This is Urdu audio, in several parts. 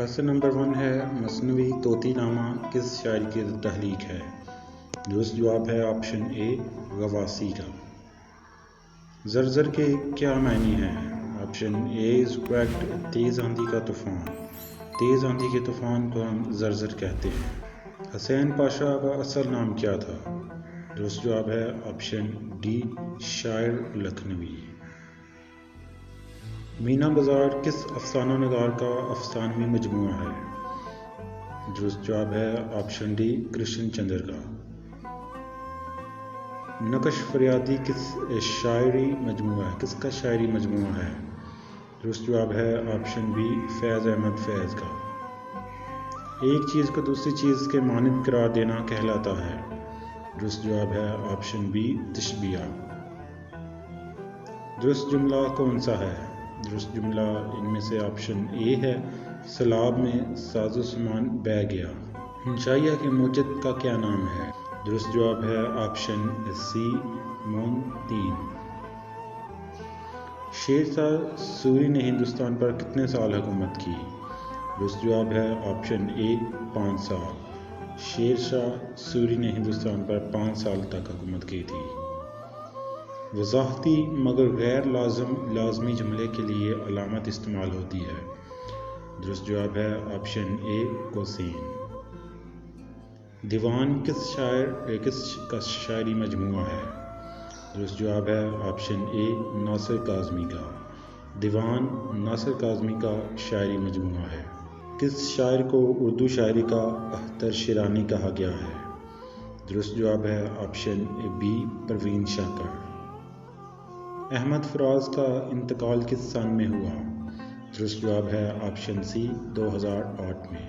کویسچن نمبر 1 ہے مثنوی طوطی نامہ کس شاعر کی تخلیق ہے؟ درست جواب ہے آپشن اے غواصی کا۔ زرزر کے کیا معنی ہیں؟ آپشن اے از کریکٹ تیز آندھی کا طوفان۔ تیز آندھی کے طوفان کو ہم زرزر کہتے ہیں۔ حسین پاشا کا اصل نام کیا تھا؟ درست جواب ہے آپشن ڈی شاعر لکھنوی۔ مینا بازار کس افسانہ نگار کا افسانوی مجموعہ ہے؟ درست جواب ہے آپشن ڈی کرشن چندر کا۔ نقش فریادی کس شاعری مجموعہ ہے؟ کس کا شاعری مجموعہ ہے؟ درست جواب ہے آپشن بی فیض احمد فیض کا۔ ایک چیز کو دوسری چیز کے مانند قرار دینا کہلاتا ہے؟ درست جواب ہے آپشن بی تشبیہ۔ درست جملہ کون سا ہے؟ درست جملہ ان میں سے آپشن اے ہے سیلاب میں ساز و سامان بہہ گیا۔ ہنشائیہ کے موجد کا کیا نام ہے؟ درست جواب ہے آپشن سی مون 3۔ شیر شاہ سوری نے ہندوستان پر کتنے سال حکومت کی؟ درست جواب ہے آپشن اے 5 سال۔ شیر شاہ سوری نے ہندوستان پر 5 سال تک حکومت کی تھی۔ وضاحتی مگر غیر لازمی جملے کے لیے علامت استعمال ہوتی ہے؟ درست جواب ہے آپشن اے قوسین۔ دیوان کس کا شاعری مجموعہ ہے؟ درست جواب ہے آپشن اے ناصر کاظمی کا۔ دیوان ناصر کاظمی کا شاعری مجموعہ ہے۔ کس شاعر کو اردو شاعری کا اختر شیرانی کہا گیا ہے؟ درست جواب ہے آپشن بی پروین شاکر۔ احمد فراز کا انتقال کس سن میں ہوا؟ درست جواب ہے آپشن سی 2008 میں۔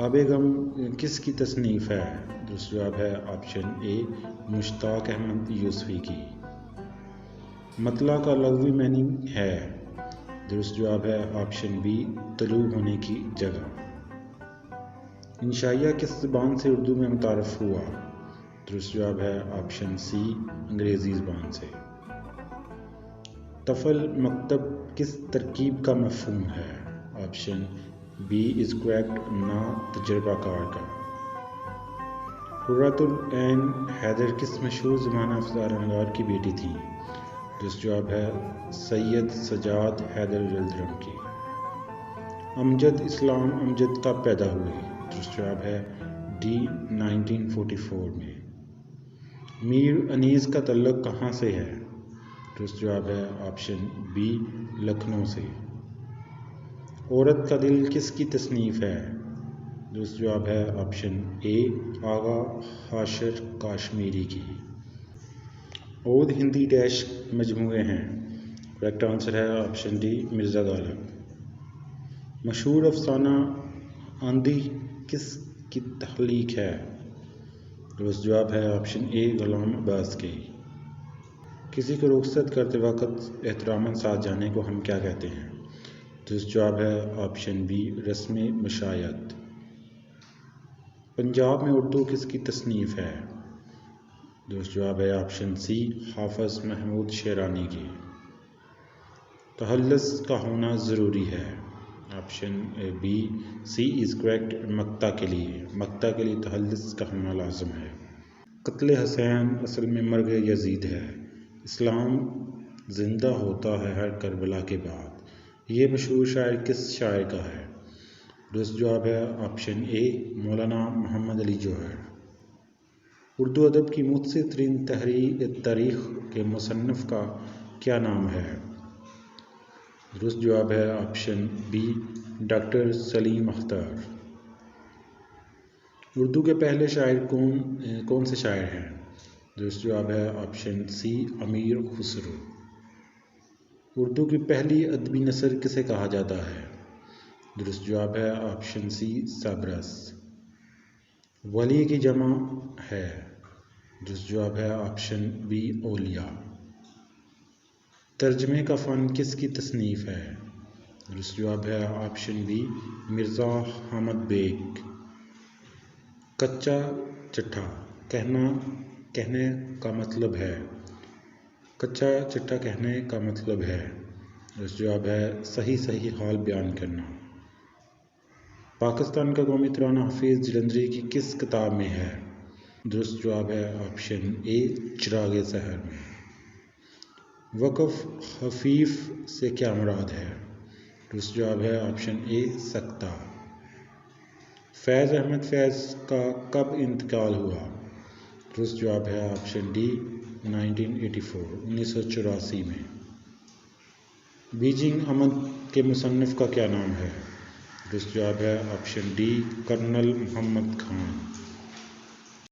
آب غم کس کی تصنیف ہے؟ درست جواب ہے آپشن اے مشتاق احمد یوسفی کی۔ مطلع کا لغوی معنی ہے؟ درست جواب ہے آپشن بی طلوع ہونے کی جگہ۔ ہنشائیہ کس زبان سے اردو میں متعارف ہوا؟ درست جواب ہے آپشن سی انگریزی زبان سے۔ طفل مکتب کس ترکیب کا مفہوم ہے؟ آپشن بی از کریکٹ نا تجربہ کار کا۔ قرۃ العین حیدر کس مشہور زمانہ افسانہ نگار کی بیٹی تھی؟ درست جواب ہے سید سجاد حیدر یلدرم کی۔ امجد اسلام امجد کب پیدا ہوئی؟ درست جواب ہے ڈی 1944 میں۔ میر انیس کا تعلق کہاں سے ہے؟ درست جواب ہے آپشن بی لکھنؤ سے۔ عورت کا دل کس کی تصنیف ہے؟ درست جواب ہے آپشن اے آغا حاشر کاشمیری کی۔ عود ہندی ڈیش مجموعے ہیں؟ کریکٹ آنسر ہے آپشن ڈی مرزا غالب۔ مشہور افسانہ آندھی کس کی تخلیق ہے؟ درست جواب ہے آپشن اے غلام عباس کی۔ کسی کو رخصت کرتے وقت احتراماً ساتھ جانے کو ہم کیا کہتے ہیں؟ درست جواب ہے آپشن بی رسم مشایعت۔ پنجاب میں اردو کس کی تصنیف ہے؟ درست جواب ہے آپشن سی حافظ محمود شیرانی کی۔ تخلص کا ہونا ضروری ہے؟ Option B C is correct مقطع کے لیے۔ مقطع کے لیے تخلص کا ہونا لازم ہے۔ قتل حسین اصل میں مرگ یزید ہے۔ اسلام زندہ ہوتا ہے ہر کربلا کے بعد۔ یہ مشہور شاعر کس شاعر کا ہے؟ درست جواب ہے آپشن اے مولانا محمد علی جوہر۔ اردو ادب کی مختصر ترین تاریخ کے مصنف کا کیا نام ہے؟ درست جواب ہے آپشن بی ڈاکٹر سلیم اختر۔ اردو کے پہلے شاعر کون سے شاعر ہیں؟ درست جواب ہے آپشن سی امیر خسرو۔ اردو کی پہلی ادبی نثر کسے کہا جاتا ہے؟ درست جواب ہے آپشن سی سابرس۔ ولی کی جمع ہے؟ درست جواب ہے آپشن بی اولیاء۔ ترجمے کا فن کس کی تصنیف ہے؟ درست جواب ہے آپشن بی مرزا حامد بیگ۔ کچا چٹھا کہنے کا مطلب ہے؟ کچا چٹھا کہنے کا مطلب ہے؟ درست جواب ہے صحیح حال بیان کرنا۔ پاکستان کا قومی ترانہ حفیظ جلندری کی کس کتاب میں ہے؟ درست جواب ہے آپشن اے چراغ سحر میں۔ وقف خفیف سے کیا مراد ہے؟ درست جواب ہے آپشن اے سکتہ۔ فیض احمد فیض کا کب انتقال ہوا؟ درست جواب ہے آپشن ڈی 1984 میں۔ بیجنگ امن کے مصنف کا کیا نام ہے؟ درست جواب ہے option D colonel Muhammad Khan.